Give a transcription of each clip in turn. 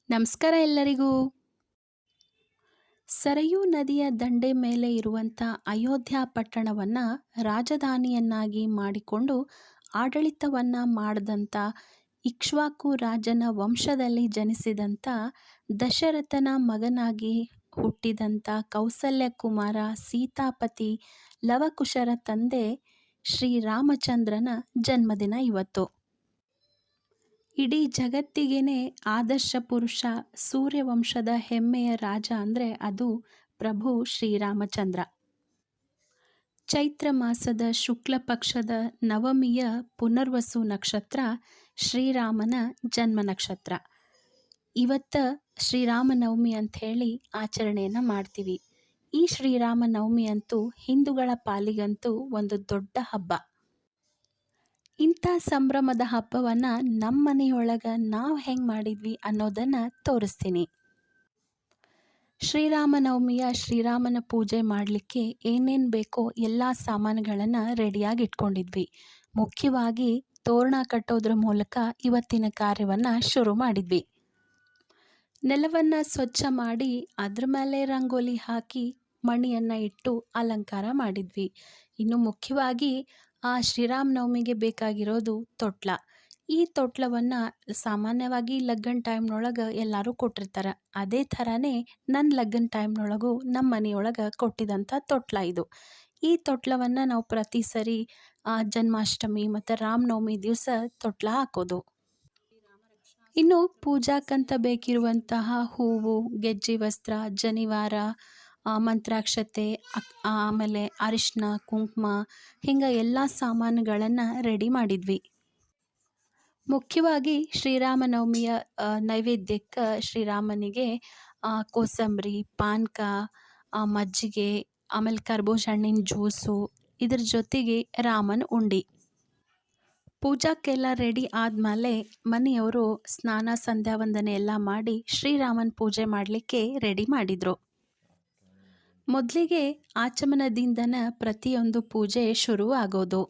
ನಮಸ್ಕಾರ ಎಲ್ಲರಿಗೂ. ಸರಯೂ ನದಿಯ ದಂಡೆ ಮೇಲೆ ಇರುವಂಥ ಅಯೋಧ್ಯ ಪಟ್ಟಣವನ್ನ ರಾಜಧಾನಿಯನ್ನಾಗಿ ಮಾಡಿಕೊಂಡು ಆಡಳಿತವನ್ನ ಮಾಡಿದಂಥ ಇಕ್ಷ್ವಾಕು ರಾಜನ ವಂಶದಲ್ಲಿ ಜನಿಸಿದಂಥ ದಶರಥನ ಮಗನಾಗಿ ಹುಟ್ಟಿದಂಥ ಕೌಸಲ್ಯ ಕುಮಾರ ಸೀತಾಪತಿ ಲವಕುಶರ ತಂದೆ ಶ್ರೀರಾಮಚಂದ್ರನ ಜನ್ಮದಿನ ಇವತ್ತು. ಇಡೀ ಜಗತ್ತಿಗೇನೆ ಆದರ್ಶ ಪುರುಷ, ಸೂರ್ಯವಂಶದ ಹೆಮ್ಮೆಯ ರಾಜ ಅಂದರೆ ಅದು ಪ್ರಭು ಶ್ರೀರಾಮಚಂದ್ರ. ಚೈತ್ರ ಮಾಸದ ಶುಕ್ಲ ಪಕ್ಷದ ನವಮಿಯ ಪುನರ್ವಸು ನಕ್ಷತ್ರ ಶ್ರೀರಾಮನ ಜನ್ಮ ನಕ್ಷತ್ರ. ಇವತ್ತ ಶ್ರೀರಾಮನವಮಿ ಅಂಥೇಳಿ ಆಚರಣೆಯನ್ನು ಮಾಡ್ತೀವಿ. ಈ ಶ್ರೀರಾಮನವಮಿ ಅಂತೂ ಹಿಂದೂಗಳ ಪಾಲಿಗಂತೂ ಒಂದು ದೊಡ್ಡ ಹಬ್ಬ. ಇಂಥ ಸಂಭ್ರಮದ ಹಬ್ಬವನ್ನು ನಮ್ಮ ಮನೆಯೊಳಗೆ ನಾವು ಹೆಂಗೆ ಮಾಡಿದ್ವಿ ಅನ್ನೋದನ್ನು ತೋರಿಸ್ತೀನಿ. ಶ್ರೀರಾಮನವಮಿಯ ಶ್ರೀರಾಮನ ಪೂಜೆ ಮಾಡಲಿಕ್ಕೆ ಏನೇನು ಬೇಕೋ ಎಲ್ಲ ಸಾಮಾನುಗಳನ್ನು ರೆಡಿಯಾಗಿ ಇಟ್ಕೊಂಡಿದ್ವಿ. ಮುಖ್ಯವಾಗಿ ತೋರಣ ಕಟ್ಟೋದ್ರ ಮೂಲಕ ಇವತ್ತಿನ ಕಾರ್ಯವನ್ನು ಶುರು ಮಾಡಿದ್ವಿ. ನೆಲವನ್ನು ಸ್ವಚ್ಛ ಮಾಡಿ ಅದ್ರ ಮೇಲೆ ರಂಗೋಲಿ ಹಾಕಿ ಮಣಿಯನ್ನು ಇಟ್ಟು ಅಲಂಕಾರ ಮಾಡಿದ್ವಿ. ಇನ್ನು ಮುಖ್ಯವಾಗಿ ಆ ಶ್ರೀರಾಮನವಮಿಗೆ ಬೇಕಾಗಿರೋದು ತೊಟ್ಲ. ಈ ತೊಟ್ಲವನ್ನು ಸಾಮಾನ್ಯವಾಗಿ ಲಗ್ನ ಟೈಮ್ನೊಳಗೆ ಎಲ್ಲರೂ ಕೊಟ್ಟಿರ್ತಾರೆ. ಅದೇ ಥರನೇ ನನ್ನ ಲಗ್ನ ಟೈಮ್ನೊಳಗೂ ನಮ್ಮ ಮನೆಯೊಳಗೆ ಕೊಟ್ಟಿದಂಥ ತೊಟ್ಲ ಇದು. ಈ ತೊಟ್ಲವನ್ನು ನಾವು ಪ್ರತಿ ಸರಿ ಜನ್ಮಾಷ್ಟಮಿ ಮತ್ತು ರಾಮನವಮಿ ದಿವಸ ತೊಟ್ಲ ಹಾಕೋದು. ಇನ್ನು ಪೂಜಾಕ್ಕಂತ ಬೇಕಿರುವಂತಹ ಹೂವು, ಗೆಜ್ಜೆ ವಸ್ತ್ರ, ಜನಿವಾರ, ಮಂತ್ರಾಕ್ಷತೆ, ಆಮೇಲೆ ಅರಿಶಿನ, ಕುಂಕುಮ ಹಿಂಗೆ ಎಲ್ಲ ಸಾಮಾನುಗಳನ್ನು ರೆಡಿ ಮಾಡಿದ್ವಿ. ಮುಖ್ಯವಾಗಿ ಶ್ರೀರಾಮನವಮಿಯ ನೈವೇದ್ಯಕ್ಕೆ ಶ್ರೀರಾಮನಿಗೆ ಕೋಸಂಬರಿ, ಪಾನಕ, ಮಜ್ಜಿಗೆ, ಆಮೇಲೆ ಕರ್ಬೂಜ ಹಣ್ಣಿನ ಜ್ಯೂಸು, ಇದ್ರ ಜೊತೆಗೆ ರಾಮನ ಉಂಡಿ. ಪೂಜಾಕ್ಕೆಲ್ಲ ರೆಡಿ ಆದಮೇಲೆ ಮನೆಯವರು ಸ್ನಾನ ಸಂಧ್ಯಾ ವಂದನೆ ಎಲ್ಲ ಮಾಡಿ ಶ್ರೀರಾಮನ ಪೂಜೆ ಮಾಡಲಿಕ್ಕೆ ರೆಡಿ ಮಾಡಿದರು. ಮೊದಲಿಗೆ ಆಚಮನದಿಂದನ ಪ್ರತಿಯೊಂದು ಪೂಜೆ ಶುರು ಆಗೋದು.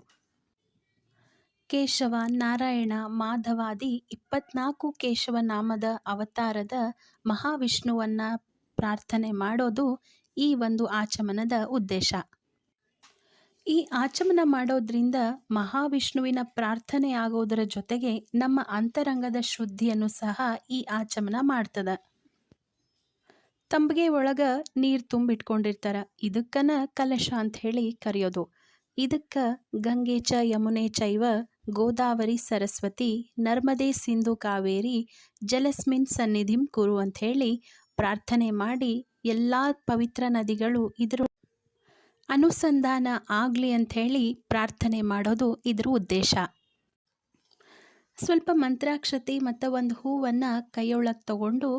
ಕೇಶವ, ನಾರಾಯಣ, ಮಾಧವಾದಿ 24 ಕೇಶವ ನಾಮದ ಅವತಾರದ ಮಹಾವಿಷ್ಣುವನ್ನು ಪ್ರಾರ್ಥನೆ ಮಾಡೋದು ಈ ಒಂದು ಆಚಮನದ ಉದ್ದೇಶ. ಈ ಆಚಮನ ಮಾಡೋದ್ರಿಂದ ಮಹಾವಿಷ್ಣುವಿನ ಪ್ರಾರ್ಥನೆ ಆಗೋದರ ಜೊತೆಗೆ ನಮ್ಮ ಅಂತರಂಗದ ಶುದ್ಧಿಯನ್ನು ಸಹ ಈ ಆಚಮನ ಮಾಡ್ತದೆ. ತಂಬಿಗೆ ಒಳಗೆ ನೀರು ತುಂಬಿಟ್ಕೊಂಡಿರ್ತಾರೆ. ಇದಕ್ಕನ ಕಲಶ ಅಂತ ಹೇಳಿ ಕರೆಯೋದು. ಇದಕ್ಕೆ ಗಂಗೆ ಚ ಯಮುನೆ ಚೈವ ಗೋದಾವರಿ ಸರಸ್ವತಿ ನರ್ಮದೆ ಸಿಂಧು ಕಾವೇರಿ ಜಲಸ್ಮಿನ್ ಸನ್ನಿಧಿಂ ಕುರು ಅಂಥೇಳಿ ಪ್ರಾರ್ಥನೆ ಮಾಡಿ ಎಲ್ಲ ಪವಿತ್ರ ನದಿಗಳು ಇದರ ಅನುಸಂಧಾನ ಆಗಲಿ ಅಂಥೇಳಿ ಪ್ರಾರ್ಥನೆ ಮಾಡೋದು ಇದರ ಉದ್ದೇಶ. ಸ್ವಲ್ಪ ಮಂತ್ರಾಕ್ಷತೆ ಮತ್ತು ಒಂದು ಹೂವನ್ನು ಕೈಯೊಳಗೆ ತಗೊಂಡು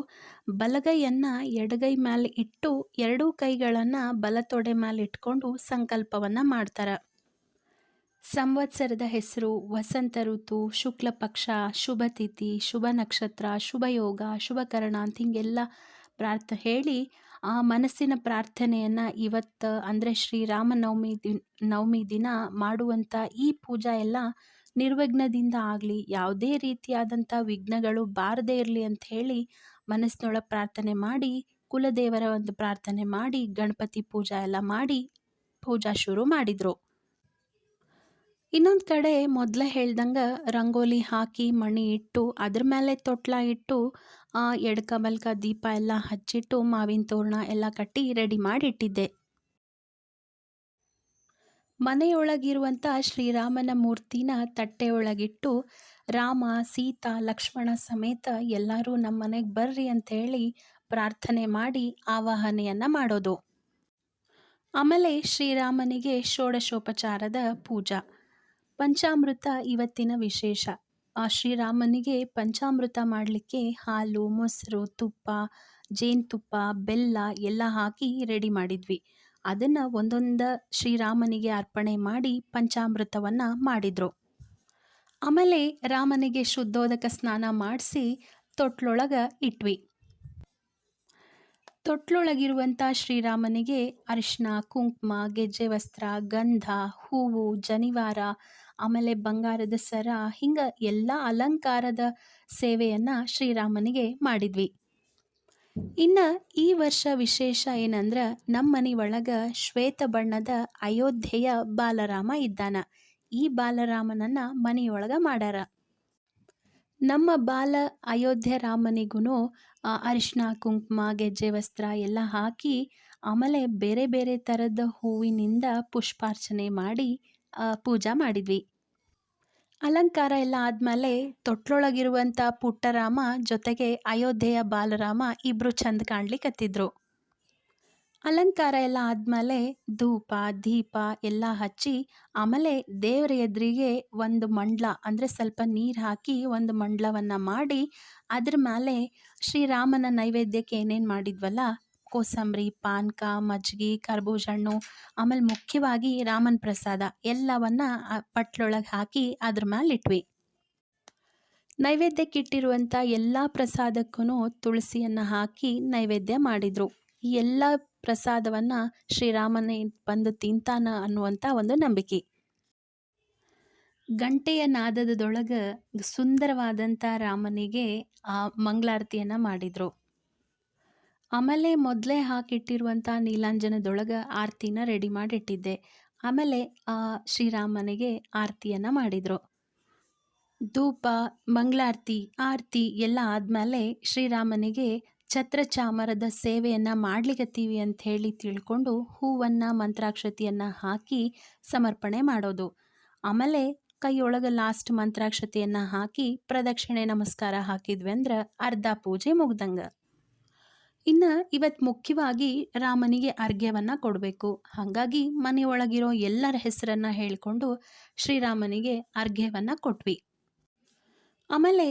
ಬಲಗೈಯನ್ನು ಎಡಗೈ ಮೇಲೆ ಇಟ್ಟು ಎರಡೂ ಕೈಗಳನ್ನು ಬಲತೊಡೆ ಮೇಲೆ ಇಟ್ಕೊಂಡು ಸಂಕಲ್ಪವನ್ನು ಮಾಡ್ತಾರೆ. ಸಂವತ್ಸರದ ಹೆಸರು, ವಸಂತ ಋತು, ಶುಕ್ಲ ಪಕ್ಷ, ಶುಭ ತಿಥಿ, ಶುಭ ನಕ್ಷತ್ರ, ಶುಭ ಯೋಗ, ಶುಭಕರಣ ಅಂತ ಹಿಂಗೆಲ್ಲ ಹೇಳಿ ಆ ಮನಸ್ಸಿನ ಪ್ರಾರ್ಥನೆಯನ್ನು ಇವತ್ತು ಅಂದರೆ ಶ್ರೀರಾಮನವಮಿ ದಿನ ಮಾಡುವಂಥ ಈ ಪೂಜಾ ಎಲ್ಲ ನಿರ್ವಿಘ್ನದಿಂದ ಆಗಲಿ, ಯಾವುದೇ ರೀತಿಯಾದಂಥ ವಿಘ್ನಗಳು ಬಾರದೇ ಇರಲಿ ಅಂಥೇಳಿ ಮನಸ್ಸಿನೊಳಗೆ ಪ್ರಾರ್ಥನೆ ಮಾಡಿ, ಕುಲದೇವರ ಒಂದು ಪ್ರಾರ್ಥನೆ ಮಾಡಿ, ಗಣಪತಿ ಪೂಜಾ ಎಲ್ಲ ಮಾಡಿ ಪೂಜಾ ಶುರು ಮಾಡಿದರು. ಇನ್ನೊಂದು ಕಡೆ ಮೊದಲೇ ಹೇಳ್ದಂಗೆ ರಂಗೋಲಿ ಹಾಕಿ ಮಣಿ ಇಟ್ಟು ಅದ್ರ ಮೇಲೆ ತೊಟ್ಲ ಇಟ್ಟು ಎಡಕ ಬಲ್ಕ ದೀಪ ಎಲ್ಲ ಹಚ್ಚಿಟ್ಟು ಮಾವಿನ ತೋರಣ ಎಲ್ಲ ಕಟ್ಟಿ ರೆಡಿ ಮಾಡಿ ಇಟ್ಟಿದ್ದೆ. ಮನೆಯೊಳಗಿರುವಂಥ ಶ್ರೀರಾಮನ ಮೂರ್ತಿನ ತಟ್ಟೆಯೊಳಗಿಟ್ಟು ರಾಮ, ಸೀತಾ, ಲಕ್ಷ್ಮಣ ಸಮೇತ ಎಲ್ಲರೂ ನಮ್ಮ ಮನೆಗೆ ಬರ್ರಿ ಅಂಥೇಳಿ ಪ್ರಾರ್ಥನೆ ಮಾಡಿ ಆವಾಹನೆಯನ್ನು ಮಾಡೋದು. ಆಮೇಲೆ ಶ್ರೀರಾಮನಿಗೆ ಷೋಡಶೋಪಚಾರದ ಪೂಜಾ. ಪಂಚಾಮೃತ ಇವತ್ತಿನ ವಿಶೇಷ. ಆ ಶ್ರೀರಾಮನಿಗೆ ಪಂಚಾಮೃತ ಮಾಡಲಿಕ್ಕೆ ಹಾಲು, ಮೊಸರು, ತುಪ್ಪ, ಜೇನುತುಪ್ಪ, ಬೆಲ್ಲ ಎಲ್ಲ ಹಾಕಿ ರೆಡಿ ಮಾಡಿದ್ವಿ. ಅದನ್ನು ಒಂದೊಂದು ಶ್ರೀರಾಮನಿಗೆ ಅರ್ಪಣೆ ಮಾಡಿ ಪಂಚಾಮೃತವನ್ನು ಮಾಡಿದರು. ಆಮೇಲೆ ರಾಮನಿಗೆ ಶುದ್ಧೋದಕ ಸ್ನಾನ ಮಾಡಿಸಿ ತೊಟ್ಲೊಳಗೆ ಇಟ್ವಿ. ತೊಟ್ಲೊಳಗಿರುವಂಥ ಶ್ರೀರಾಮನಿಗೆ ಅರಿಶಿನ, ಕುಂಕುಮ, ಗೆಜ್ಜೆ ವಸ್ತ್ರ, ಗಂಧ, ಹೂವು, ಜನಿವಾರ, ಆಮೇಲೆ ಬಂಗಾರದ ಸರ ಹಿಂಗೆ ಎಲ್ಲ ಅಲಂಕಾರದ ಸೇವೆಯನ್ನು ಶ್ರೀರಾಮನಿಗೆ ಮಾಡಿದ್ವಿ. ಇನ್ನು ಈ ವರ್ಷ ವಿಶೇಷ ಏನಂದ್ರೆ ನಮ್ಮ ಮನೆ ಒಳಗೆ ಶ್ವೇತ ಬಣ್ಣದ ಅಯೋಧ್ಯೆಯ ಬಾಲರಾಮ ಇದ್ದಾನ. ಈ ಬಾಲರಾಮನನ್ನ ಮನೆಯೊಳಗೆ ಮಾಡ್ಯಾರ. ನಮ್ಮ ಬಾಲ ಅಯೋಧ್ಯೆ ರಾಮನಿಗೂ ಅರಿಶಿನ ಕುಂಕುಮ ಗೆಜ್ಜೆ ವಸ್ತ್ರ ಎಲ್ಲ ಹಾಕಿ ಆಮೇಲೆ ಬೇರೆ ಬೇರೆ ಥರದ ಹೂವಿನಿಂದ ಪುಷ್ಪಾರ್ಚನೆ ಮಾಡಿ ಪೂಜಾ ಮಾಡಿದ್ವಿ. ಅಲಂಕಾರ ಎಲ್ಲ ಆದಮೇಲೆ ತೊಟ್ಲೊಳಗಿರುವಂಥ ಪುಟ್ಟರಾಮ ಜೊತೆಗೆ ಅಯೋಧ್ಯೆಯ ಬಾಲರಾಮ ಇಬ್ಬರು ಚಂದ ಕಾಣ್ಲಿಕ್ಕತ್ತಿದ್ರು. ಅಲಂಕಾರ ಎಲ್ಲ ಆದಮೇಲೆ ಧೂಪ ದೀಪ ಎಲ್ಲ ಹಚ್ಚಿ ಆಮೇಲೆ ದೇವರ ಎದುರಿಗೆ ಒಂದು ಮಂಡಲ ಅಂದರೆ ಸ್ವಲ್ಪ ನೀರು ಹಾಕಿ ಒಂದು ಮಂಡಲವನ್ನು ಮಾಡಿ ಅದ್ರ ಮೇಲೆ ಶ್ರೀರಾಮನ ನೈವೇದ್ಯಕ್ಕೆ ಏನೇನು ಮಾಡಿದ್ವಲ್ಲ ಕೋಸಂಬರಿ ಪಾನಕ ಮಜ್ಜಿಗೆ ಕರ್ಬೂಜ ಹಣ್ಣು ಆಮೇಲೆ ಮುಖ್ಯವಾಗಿ ರಾಮನ ಪ್ರಸಾದ ಎಲ್ಲವನ್ನ ಪಟ್ಲೊಳಗೆ ಹಾಕಿ ಅದ್ರ ಮೇಲೆ ಇಟ್ವಿ. ನೈವೇದ್ಯಕ್ಕಿಟ್ಟಿರುವಂಥ ಎಲ್ಲ ಪ್ರಸಾದಕ್ಕೂ ತುಳಸಿಯನ್ನು ಹಾಕಿ ನೈವೇದ್ಯ ಮಾಡಿದರು. ಈ ಎಲ್ಲ ಪ್ರಸಾದವನ್ನು ಶ್ರೀರಾಮನೇ ಬಂದು ತಿಂತಾನ ಅನ್ನುವಂಥ ಒಂದು ನಂಬಿಕೆ. ಗಂಟೆಯ ನಾದದೊಳಗೆ ಸುಂದರವಾದಂಥ ರಾಮನಿಗೆ ಮಂಗಳಾರತಿಯನ್ನು ಮಾಡಿದರು. ಆಮೇಲೆ ಮೊದಲೇ ಹಾಕಿಟ್ಟಿರುವಂಥ ನೀಲಾಂಜನದೊಳಗೆ ಆರತಿನ ರೆಡಿ ಮಾಡಿಟ್ಟಿದ್ದೆ. ಆಮೇಲೆ ಶ್ರೀರಾಮನಿಗೆ ಆರತಿಯನ್ನು ಮಾಡಿದರು. ಧೂಪ ಮಂಗಳಾರತಿ ಆರತಿ ಎಲ್ಲ ಆದಮೇಲೆ ಶ್ರೀರಾಮನಿಗೆ ಛತ್ರ ಚಾಮರದ ಸೇವೆಯನ್ನು ಮಾಡ್ಲಿಕತ್ತೀವಿ ಅಂತ ಹೇಳಿ ತಿಳ್ಕೊಂಡು ಹೂವನ್ನು ಮಂತ್ರಾಕ್ಷತೆಯನ್ನು ಹಾಕಿ ಸಮರ್ಪಣೆ ಮಾಡೋದು. ಆಮೇಲೆ ಕೈಯೊಳಗೆ ಲಾಸ್ಟ್ ಮಂತ್ರಾಕ್ಷತೆಯನ್ನು ಹಾಕಿ ಪ್ರದಕ್ಷಿಣೆ ನಮಸ್ಕಾರ ಹಾಕಿದ್ವಿ ಅಂದ್ರೆ ಅರ್ಧ ಪೂಜೆ ಮುಗ್ದಂಗೆ. ಇನ್ನು ಇವತ್ತು ಮುಖ್ಯವಾಗಿ ರಾಮನಿಗೆ ಅರ್ಘ್ಯವನ್ನು ಕೊಡಬೇಕು. ಹಾಗಾಗಿ ಮನೆಯೊಳಗಿರೋ ಎಲ್ಲರ ಹೆಸರನ್ನು ಹೇಳಿಕೊಂಡು ಶ್ರೀರಾಮನಿಗೆ ಅರ್ಘ್ಯವನ್ನು ಕೊಟ್ವಿ. ಆಮೇಲೆ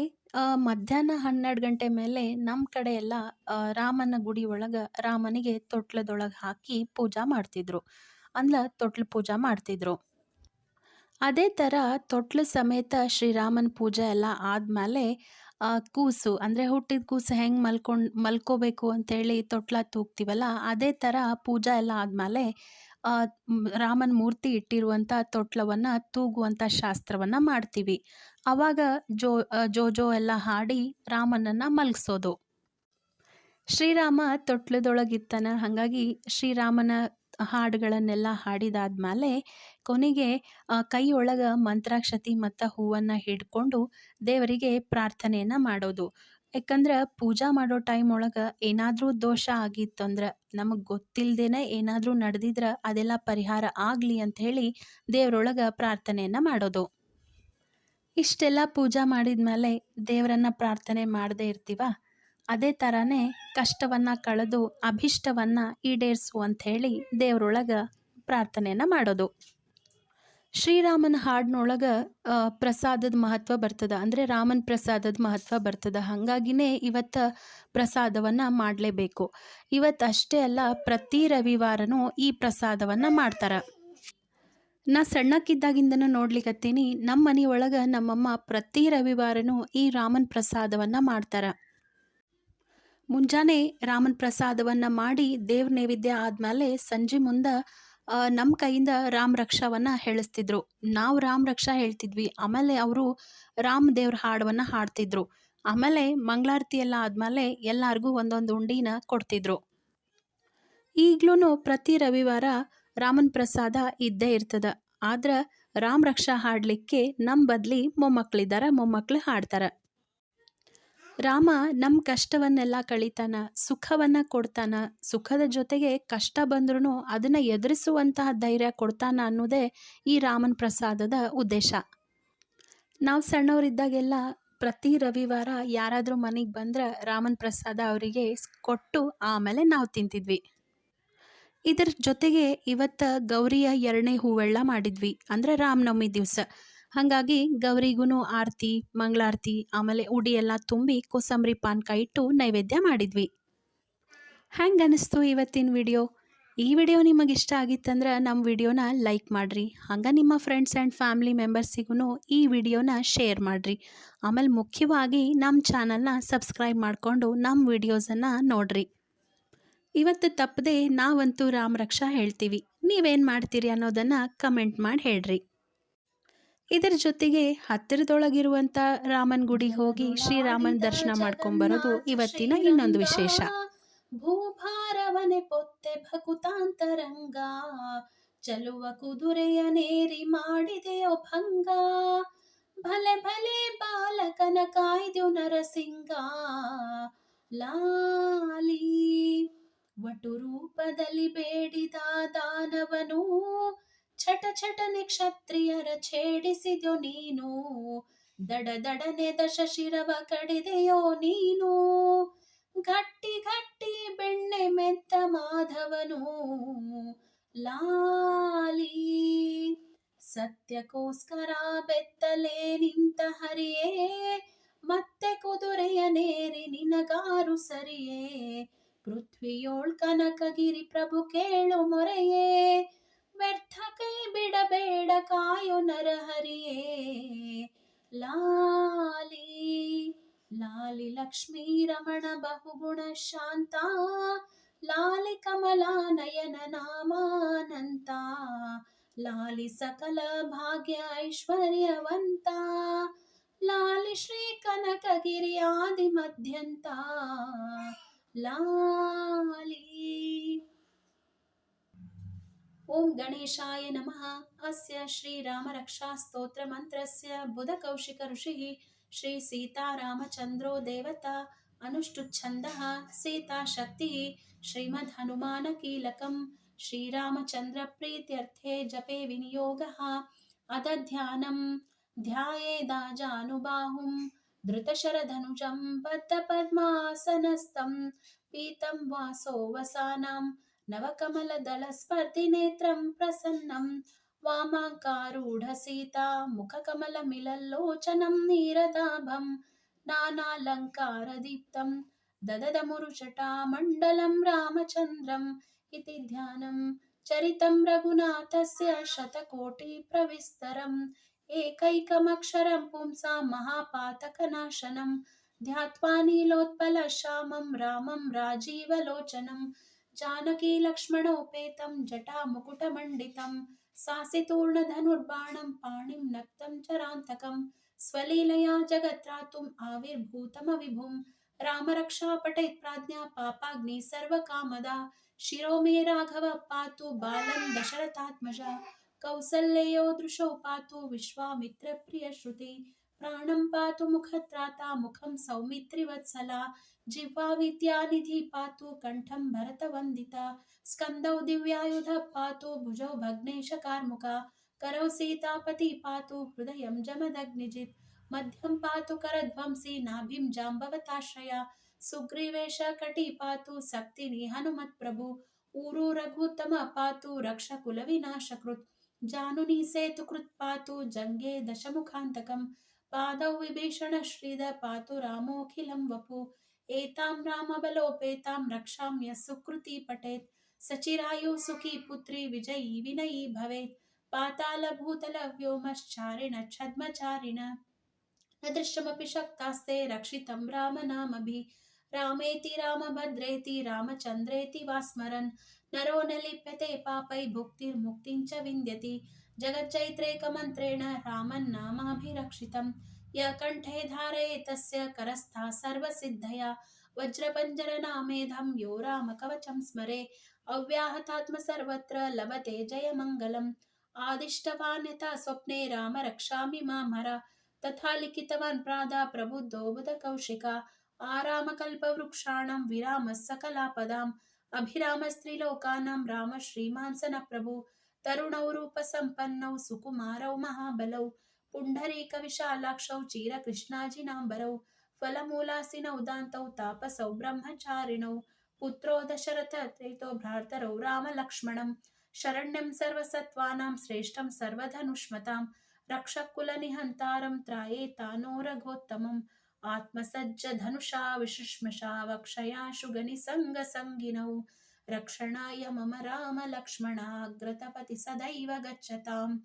ಮಧ್ಯಾಹ್ನ 12 ಗಂಟೆ ಮೇಲೆ ನಮ್ಮ ಕಡೆ ಎಲ್ಲ ರಾಮನ ಗುಡಿ ಒಳಗೆ ರಾಮನಿಗೆ ತೊಟ್ಲದೊಳಗೆ ಹಾಕಿ ಪೂಜಾ ಮಾಡ್ತಿದ್ರು. ಅಂದ್ರೆ ತೊಟ್ಲು ಪೂಜಾ ಮಾಡ್ತಿದ್ರು. ಅದೇ ಥರ ತೊಟ್ಲು ಸಮೇತ ಶ್ರೀರಾಮನ ಪೂಜೆ ಎಲ್ಲ ಆದಮೇಲೆ ಕೂಸು ಅಂದರೆ ಹುಟ್ಟಿದ ಕೂಸು ಹೆಂಗೆ ಮಲ್ಕೋಬೇಕು ಅಂತೇಳಿ ತೊಟ್ಲ ತೂಗ್ತೀವಲ್ಲ ಅದೇ ಥರ ಪೂಜಾ ಎಲ್ಲ ಆದಮೇಲೆ ರಾಮನ ಮೂರ್ತಿ ಇಟ್ಟಿರುವಂಥ ತೊಟ್ಲವನ್ನು ತೂಗುವಂಥ ಶಾಸ್ತ್ರವನ್ನು ಮಾಡ್ತೀವಿ. ಆವಾಗ ಜೋ ಎಲ್ಲ ಹಾಡಿ ರಾಮನನ್ನು ಮಲಗಿಸೋದು. ಶ್ರೀರಾಮ ತೊಟ್ಲದೊಳಗಿರ್ತಾನೆ. ಹಾಗಾಗಿ ಶ್ರೀರಾಮನ ಹಾಡುಗಳನ್ನೆಲ್ಲ ಹಾಡಿದಾದ್ಮೇಲೆ ಕೊನೆಗೆ ಕೈಯೊಳಗೆ ಮಂತ್ರಾಕ್ಷತೆ ಮತ್ತು ಹೂವನ್ನು ಹಿಡ್ಕೊಂಡು ದೇವರಿಗೆ ಪ್ರಾರ್ಥನೆಯನ್ನು ಮಾಡೋದು. ಯಾಕಂದ್ರೆ ಪೂಜಾ ಮಾಡೋ ಟೈಮ್ ಒಳಗೆ ಏನಾದರೂ ದೋಷ ಆಗಿತ್ತಂದ್ರೆ ನಮಗೆ ಗೊತ್ತಿಲ್ಲದೇನೆ ಏನಾದರೂ ನಡೆದಿದ್ರೆ ಅದೆಲ್ಲ ಪರಿಹಾರ ಆಗಲಿ ಅಂಥೇಳಿ ದೇವರೊಳಗೆ ಪ್ರಾರ್ಥನೆಯನ್ನು ಮಾಡೋದು. ಇಷ್ಟೆಲ್ಲ ಪೂಜಾ ಮಾಡಿದ್ಮೇಲೆ ದೇವರನ್ನು ಪ್ರಾರ್ಥನೆ ಮಾಡದೇ ಇರ್ತೀವ. ಅದೇ ಥರನೇ ಕಷ್ಟವನ್ನು ಕಳೆದು ಅಭಿಷ್ಟವನ್ನು ಈಡೇರಿಸು ಅಂಥೇಳಿ ದೇವರೊಳಗೆ ಪ್ರಾರ್ಥನೆಯನ್ನು ಮಾಡೋದು. ಶ್ರೀರಾಮನ ಹಾಡಿನೊಳಗೆ ಪ್ರಸಾದದ ಮಹತ್ವ ಬರ್ತದೆ. ಅಂದರೆ ರಾಮನ ಪ್ರಸಾದದ ಮಹತ್ವ ಬರ್ತದೆ. ಹಾಗಾಗಿನೇ ಇವತ್ತು ಪ್ರಸಾದವನ್ನು ಮಾಡಲೇಬೇಕು. ಇವತ್ತು ಅಷ್ಟೇ ಅಲ್ಲ, ಪ್ರತಿ ರವಿವಾರನೂ ಈ ಪ್ರಸಾದವನ್ನು ಮಾಡ್ತಾರೆ. ನಾ ಸಣ್ಣಕ್ಕಿದ್ದಾಗಿಂದನೂ ನೋಡ್ಲಿಕತ್ತೀನಿ. ನಮ್ಮ ಮನೆಯೊಳಗೆ ನಮ್ಮಮ್ಮ ಪ್ರತಿ ರವಿವಾರನೂ ಈ ರಾಮನ ಪ್ರಸಾದವನ್ನು ಮಾಡ್ತಾರೆ. ಮುಂಜಾನೆ ರಾಮನ ಪ್ರಸಾದವನ್ನು ಮಾಡಿ ದೇವ್ರ ನೈವೇದ್ಯ ಆದಮೇಲೆ ಸಂಜೆ ಮುಂದೆ ನಮ್ಮ ಕೈಯಿಂದ ರಾಮ ರಕ್ಷಾವನ್ನು ಹೇಳಿಸ್ತಿದ್ರು. ನಾವು ರಾಮ ರಕ್ಷಾ ಹೇಳ್ತಿದ್ವಿ. ಆಮೇಲೆ ಅವರು ರಾಮ ದೇವ್ರ ಹಾಡವನ್ನು ಹಾಡ್ತಿದ್ರು. ಆಮೇಲೆ ಮಂಗಳಾರತಿ ಎಲ್ಲ ಆದಮೇಲೆ ಎಲ್ಲರಿಗೂ ಒಂದೊಂದು ಉಂಡಿನ ಕೊಡ್ತಿದ್ರು. ಈಗಲೂ ಪ್ರತಿ ರವಿವಾರ ರಾಮನ ಪ್ರಸಾದ ಇದ್ದೇ ಇರ್ತದೆ. ಆದ್ರೆ ರಾಮ ರಕ್ಷಾ ಹಾಡಲಿಕ್ಕೆ ನಮ್ಮ ಬದಲಿ ಮೊಮ್ಮಕ್ಕಳಿದ್ದಾರೆ, ಮೊಮ್ಮಕ್ಕಳು ಹಾಡ್ತಾರೆ. ರಾಮ ನಮ್ಮ ಕಷ್ಟವನ್ನೆಲ್ಲ ಕಳೀತಾನ, ಸುಖವನ್ನು ಕೊಡ್ತಾನ. ಸುಖದ ಜೊತೆಗೆ ಕಷ್ಟ ಬಂದ್ರೂ ಅದನ್ನು ಎದುರಿಸುವಂತಹ ಧೈರ್ಯ ಕೊಡ್ತಾನ ಅನ್ನೋದೇ ಈ ರಾಮನ ಪ್ರಸಾದದ ಉದ್ದೇಶ. ನಾವು ಸಣ್ಣವರಿದ್ದಾಗೆಲ್ಲ ಪ್ರತಿ ರವಿವಾರ ಯಾರಾದರೂ ಮನೆಗೆ ಬಂದ್ರೆ ರಾಮನ ಪ್ರಸಾದ ಅವರಿಗೆ ಕೊಟ್ಟು ಆಮೇಲೆ ನಾವು ತಿಂತಿದ್ವಿ. ಇದರ ಜೊತೆಗೆ ಇವತ್ತು ಗೌರಿಯ 2ನೇ ಹೂವೆಳ್ಳ ಮಾಡಿದ್ವಿ, ಅಂದರೆ ರಾಮನವಮಿ ದಿವಸ. ಹಾಗಾಗಿ ಗೌರಿಗೂ ಆರತಿ ಮಂಗಳಾರತಿ ಆಮೇಲೆ ಉಡಿ ಎಲ್ಲ ತುಂಬಿ ಕೋಸಂಬರಿ ಪಾನಕ ಇಟ್ಟು ನೈವೇದ್ಯ ಮಾಡಿದ್ವಿ. ಹೆಂಗೆ ಅನ್ನಿಸ್ತು ಇವತ್ತಿನ ವಿಡಿಯೋ? ಈ ವಿಡಿಯೋ ನಿಮಗೆ ಇಷ್ಟ ಆಗಿತ್ತಂದ್ರೆ ನಮ್ಮ ವಿಡಿಯೋನ ಲೈಕ್ ಮಾಡಿರಿ. ಹಂಗೆ ನಿಮ್ಮ ಫ್ರೆಂಡ್ಸ್ ಆ್ಯಂಡ್ ಫ್ಯಾಮಿಲಿ ಮೆಂಬರ್ಸಿಗೂ ಈ ವಿಡಿಯೋನ ಶೇರ್ ಮಾಡಿರಿ. ಆಮೇಲೆ ಮುಖ್ಯವಾಗಿ ನಮ್ಮ ಚಾನಲ್ನ ಸಬ್ಸ್ಕ್ರೈಬ್ ಮಾಡಿಕೊಂಡು ನಮ್ಮ ವಿಡಿಯೋಸನ್ನು ನೋಡಿರಿ. ಇವತ್ತು ತಪ್ಪದೆ ನಾವಂತೂ ರಾಮ ರಕ್ಷಾ ಹೇಳ್ತೀವಿ. ನೀವೇನು ಮಾಡ್ತೀರಿ ಅನ್ನೋದನ್ನು ಕಮೆಂಟ್ ಮಾಡಿ ಹೇಳ್ರಿ. ಇದರ ಜೊತೆಗೆ ಹತ್ತಿರದೊಳಗಿರುವಂಥ ರಾಮನ ಗುಡಿಗೆ ಹೋಗಿ ಶ್ರೀರಾಮನ ದರ್ಶನ ಮಾಡ್ಕೊಂಬರೋದು ಇವತ್ತಿನ ಇನ್ನೊಂದು ವಿಶೇಷ. ಭೂಭಾರವನೆ ಪೊತ್ತೆ ಭಕುತಾಂತರಂಗ, ಚಲುವ ಕುದುರೆಯನೇರಿ ಮಾಡಿದೆಯೋ ಭಂಗ. ಭಲೆ ಭಲೆ ಬಾಲಕನ ಕಾಯ್ದೆಯು ನರಸಿಂಗ, ಲಾಲಿ ವಟು ರೂಪದಲ್ಲಿ ಬೇಡಿದ ದಾನವನು, ಛಟ ಛಟನೆ ಕ್ಷತ್ರಿಯರ ಛೇಡಿಸಿದ್ಯೋ ನೀನು. ದಡ ದಡನೆ ದಶ ಶಿರವ ಕಡಿದೆಯೋ ನೀನು. ಗಟ್ಟಿ ಗಟ್ಟಿ ಬೆಣ್ಣೆ ಮೆತ್ತ ಮಾಧವನು, ಲಾಲಿ ಸತ್ಯಕ್ಕೋಸ್ಕರ ಬೆತ್ತಲೇ ನಿಂತ ಹರಿಯೇ, ಮತ್ತೆ ಕುದುರೆಯನೇರಿ ನಿನಗಾರು ಸರಿಯೇ. ಪೃಥ್ವಿಯೋಳ್ ಕನಕಗಿರಿ ಪ್ರಭು ಕೇಳು ಮೊರೆಯೇ, ವ್ಯರ್ಥ ಕೈ ಬಿಡಬೇಡ ಕಾಯೋ ನರಹರಿಯೇ. ಲಾಲಿ ಲಾಲಿ ಲಕ್ಷ್ಮೀ ರಮಣ ಬಹುಗುಣ ಶಾಂತ, ಲಾಲಿ ಕಮಲಾ ನಯನ ನಾಮಾನಂತ, ಲಾಲಿ ಸಕಲ ಭಾಗ್ಯ ಐಶ್ವರ್ಯವಂತ, ಲಾಲಿ ಶ್ರೀ ಕನಕಗಿರಿ ಆದಿ ಮಧ್ಯಂತ, ಲಾಲಿ. ಓಂ ಗಣೇಶಾಯ ನಮಃ. ಅಸ್ಯ ಶ್ರೀರಾಮರಕ್ಷಾ ಸ್ತೋತ್ರ ಮಂತ್ರಸ್ಯ ಬುಧಕೌಶಿಕ ಋಷಿಃ ಶ್ರೀ ಸೀತಾರಾಮಚಂದ್ರೋ ದೇವತಾ ಅನುಷ್ಠುಚ್ಛಂದಃ ಸೀತಾ ಶಕ್ತಿಃ ಶ್ರೀಮದ್ ಹನುಮಾನ ಕೀಲಕಂ ಶ್ರೀರಾಮಚಂದ್ರ ಪ್ರೀತ್ಯರ್ಥೆ ಜಪೆ ವಿನಿಯೋಗಃ. ಅದಧ್ಯಾನಂ ಧ್ಯಾಯೇದಾಜಾನುಬಾಹುಂ ಧೃತಶರಧನುಜಂ ಬದ್ಧಪದ್ಮಾಸನಸ್ಥಂ ಪೀತಂ ವಾಸೋ ವಸಾನಾಂ ನವಕಮಲದಳಸ್ಪರ್ಧಿನೇತ್ರಂ ಪ್ರಸನ್ನಂ ವಾಮಾಂಕಾರೂಢಸೀತಾ ಮುಖಕಮಲಮಿಲಲ್ಲೋಚನಂ ನೀರದಾಭಂ ನಾನಾಲಂಕಾರದೀಪ್ತಂ ದದದಮುರುಚಟಾಮಂಡಲಂ ರಾಮಚಂದ್ರಂ ಇತಿ ಧ್ಯಾನಂ. ಚರಿತಂ ರಘುನಾಥಸ್ಯ ಶತಕೋಟಿಪ್ರವಿಸ್ತರಂ ಏಕೈಕಮಕ್ಷರಂ ಪುಂಸಾಂ ಮಹಾಪಾತಕನಾಶನಂ ಧ್ಯಾತ್ವಾ ನೀಲೋತ್ಪಲಶ್ಯಾಮಂ ರಾಮಂ ರಾಜೀವಲೋಚನಂ ಜಾನಕಿ ಲಕ್ಷ್ಮಣೋಪೇತಂ ಜಟಾಮುಕುಟಮಂಡಿತಂ ಸಾಸಿತೂರ್ಣಧನುರ್ಬಾಣಂ ಪಾಣಿಂ ನಕ್ತಂ ಚರಾಂತಕಂ ಸ್ವಲೀಲಯಾ ಜಗತ್ರಾತುಂ ಆವಿರ್ಭೂತಮವಿಭುಂ ರಾಮರಕ್ಷಾ ಪಟೇತ್ ಪ್ರಾಜ್ಞಾ ಪಾಪಾಗ್ನಿ ಸರ್ವಕಾಮದಾ ಶಿರೋ ಮೇ ರಾಘವ ಪಾತು ಬಾಲಂ ದಶರಥಾತ್ಮಜ ಕೌಸಲ್ಯಯೋ ದೃಶೋ ಪಾತು ವಿಶ್ವಾಮಿತ್ರ ಪ್ರಿಯ ಶ್ರುತಿ ಪ್ರಾಣಂ ಪಾತು ಮುಖತ್ರಾತಾ ಮುಖಂ ಸೌಮಿತ್ರಿವತ್ಸಲಾ जिह्वा विद्यानिधि पातु कंठं भरतवन्दिता स्कन्दौ दिव्यायुध पातु भुजौ भग्नेशकार्मुका करौ सीतापति पातु हृदयं जमदग्निजित् मध्यं पातु करध्वंसी नाभिं जाम्बवताश्रया सुग्रीवेश कटी पातु सक्तिनि हनुमत्प्रभु ऊरू रघुत्तम पातु रक्षकुलविनाशकृत् जानुनी सेतुकृत् पातु जङ्गे दशमुखान्तकं पादौ विभीषण श्रीद पातु रामोऽखिलं वपु एतां रामबलोपेतां रक्षाम्य सुकृती पठेत् सचिरायु सुखी पुत्री विजयी विनयी भवेत् पातालभूतल व्योमश्चारिण छद्मचारिण न दृश्यमपि शक्तास्ते रक्षितं रामनामभिः रामेति रामभद्रेति रामचन्द्रेति वा स्मरन् नरो न लिप्यते पापै भुक्तिर्मुक्तिं च विन्द्यति जगच्चैत्रैकमन्त्रेण रामन्नामाभिरक्षितम् य कण्ठे धारये तस्य करस्था सर्वसिद्धया वज्रपञ्जरनामेधं यो रामकवचं स्मरे अव्याहतात्म सर्वत्र लभते जयमङ्गलम् आदिष्टवान् यथा स्वप्ने राम रक्षामि मां हर तथा लिखितवान् प्रादा प्रबुद्धो बुधकौशिका आरामकल्पवृक्षाणां विरामः सकलापदाम् अभिरामस्त्रिलोकानां राम श्रीमान् सनप्रभु तरुणौ रूपसम्पन्नौ सुकुमारौ महाबलौ पुण्डरीकविशालाक्षौ चीरकृष्णाजिनाम्बरौ फलमूलासिनौ दान्तौ तापसौ ब्रह्मचारिणौ पुत्रो दशरथो भ्रातरौ रामलक्ष्मणं शरण्यं सर्वसत्त्वानां श्रेष्ठं सर्वधनुष्मतां रक्षकुलनिहन्तारं त्रायेतानो रघोत्तमम् आत्मसज्जधनुषा विशुष्मषा वक्षयाशु गनिसङ्गसङ्गिनौ रक्षणाय मम रामलक्ष्मणाग्रतपति सदैव गच्छताम्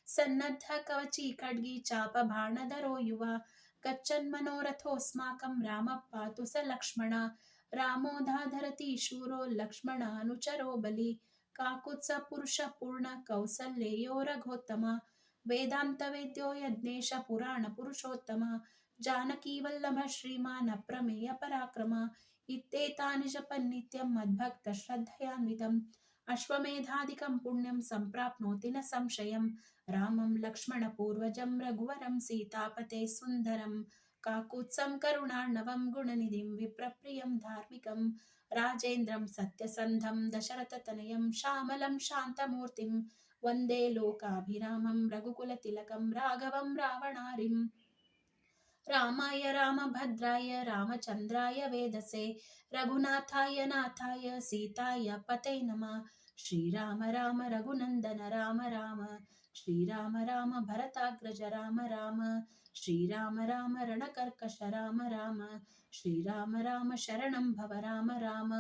सन्नद्ध कवची खड्गी चापबाणधरो युवा गच्छन्मनोरथोऽस्माकं रामः पातु स लक्ष्मण रामो धाधरति शूरो लक्ष्मणानुचरो बलि काकुत्स पुरुषपूर्ण कौसल्येयो रघोत्तम वेदान्तवेद्यो यज्ञेश पुराणपुरुषोत्तम जानकीवल्लभ श्रीमान् अप्रमेय पराक्रम इत्येतानि जपन्नित्यं मद्भक्तश्रद्धयान्वितम् अश्वमेधादिकं पुण्यं सम्प्राप्नोति न संशयं रामं लक्ष्मणपूर्वजं रघुवरं सीतापते सुन्दरं काकुत्सं करुणार्णवं गुणनिधिं विप्रप्रियं धार्मिकं राजेन्द्रं सत्यसन्धं दशरथतनयं श्यामलं शान्तमूर्तिं वन्दे लोकाभिरामं रघुकुलतिलकं राघवं रावणारिम् रामाय रामभद्राय रामचन्द्राय वेदसे रघुनाथाय नाथाय सीताय पते नमः श्रीराम राम रघुनन्दन राम राम श्रीराम राम भरताग्रज राम राम श्रीराम राम रणकर्कश राम राम श्रीराम राम शरणं भव राम राम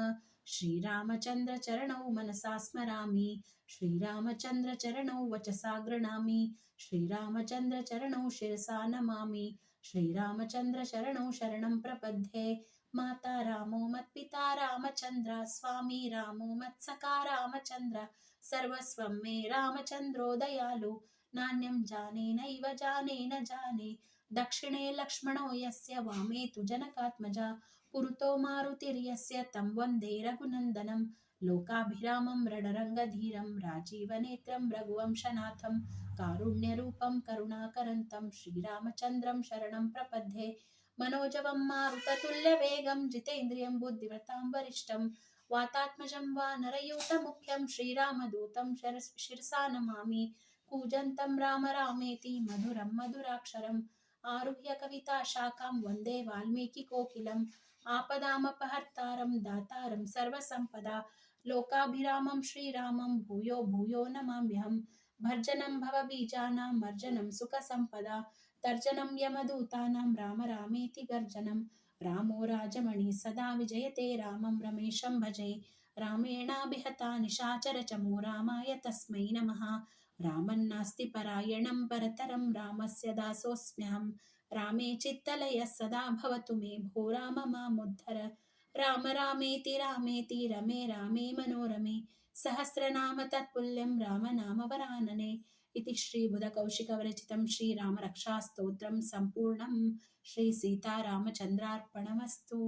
श्रीरामचन्द्र चरणौ मनसा स्मरामि श्रीरामचन्द्र चरणौ वचसा गृह्णामि श्रीरामचन्द्र चरणौ शिरसा नमामि श्रीरामचन्द्र शरणौ शरणं प्रपद्ये माता रामो मत्पिता रामचन्द्र स्वामी रामो मत्सखा रामचन्द्र सर्वस्वं मे रामचन्द्रो दयालु नान्यं जाने नैव जाने न जाने दक्षिणे लक्ष्मणो यस्य वामे तु जनकात्मजा पुरतो मारुतिर्यस्य तं वन्दे रघुनन्दनं लोकाभिरामं रणरङ्गधीरं राजीवनेत्रं रघुवंशनाथं कारुण्यरूपं करुणाकरन्तं श्रीरामचन्द्रं शरणं प्रपद्ये मनोजवं मारुततुल्यवेगं जितेन्द्रियं बुद्धिमतां वरिष्ठं वातात्मजं वानरयूथमुख्यं श्रीरामदूतं शिरसा नमामि कूजन्तं राम रामेति मधुरं मधुराक्षरम् आरुह्य कविताशाखां वन्दे वाल्मीकिकोकिलम् आपदामपहर्तारं दातारं सर्वसम्पदा लोकाभिरामं श्रीरामं भूयो भूयो नमाम्यहम् भर्जनं भवबीजानां मर्जनं सुखसम्पदा तर्जनं यमदूतानां राम रामेति गर्जनं रामो राजमणि सदा विजयते रामं रमेशं भजे रामेणाभिहता निशाचरचमो रामाय तस्मै नमः रामन्नास्ति परायणं परतरं रामस्य दासोऽस्म्यहं रामे चित्तलयः सदा भवतु मे भो राम मामुद्धर राम रामेति रमे रामे मनोरमे सहस्रनाम तत्पुल्यं रामनामवरानने इति श्रीबुधकौशिकविरचितं श्रीरामरक्षास्तोत्रं सम्पूर्णं श्रीसीतारामचन्द्रार्पणमस्तु।